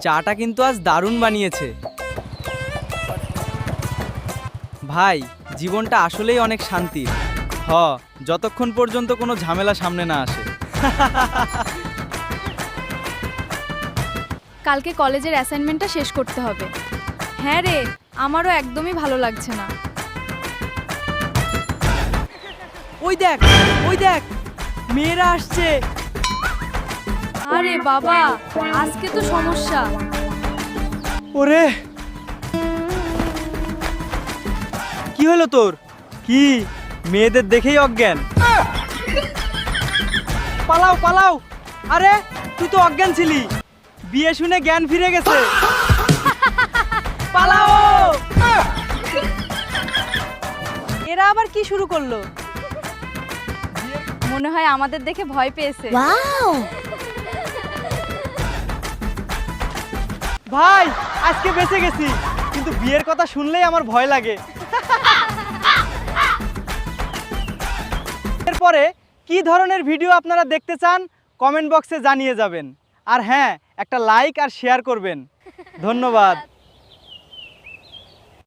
চাটা কিন্তু আজ দারুণ বানিয়েছে। ভাই, জীবনটা আসলেই অনেক শান্তির। যতক্ষণ পর্যন্ত কোনো ঝামেলা সামনে না আসে। কালকে কলেজের অ্যাসাইনমেন্টটা শেষ করতে হবে। হ্যাঁ রে, আমারও একদমই ভালো লাগছে না। ওই দেখ মেয়েরা আসছে। আরে বাবা, আজকে তো সমস্যা। ওরে, কি হলো তোর? কি মেয়েদের দেখেই অজ্ঞান? পালাও পালাও! আরে তুই তো অজ্ঞান ছিলি, বিয়ে শুনে জ্ঞান ফিরে গেছে। পালাও! এরা আবার কি শুরু করলো? মনে হয় আমাদের দেখে ভয় পেয়েছে। ভাই, আজকে বেঁচে গেছি, কিন্তু বিয়ের কথা শুনলেই আমার ভয় লাগে। এরপরে কি ধরনের ভিডিও আপনারা দেখতে চান কমেন্ট বক্সে জানিয়ে যাবেন। আর হ্যাঁ, একটা লাইক আর শেয়ার করবেন। ধন্যবাদ।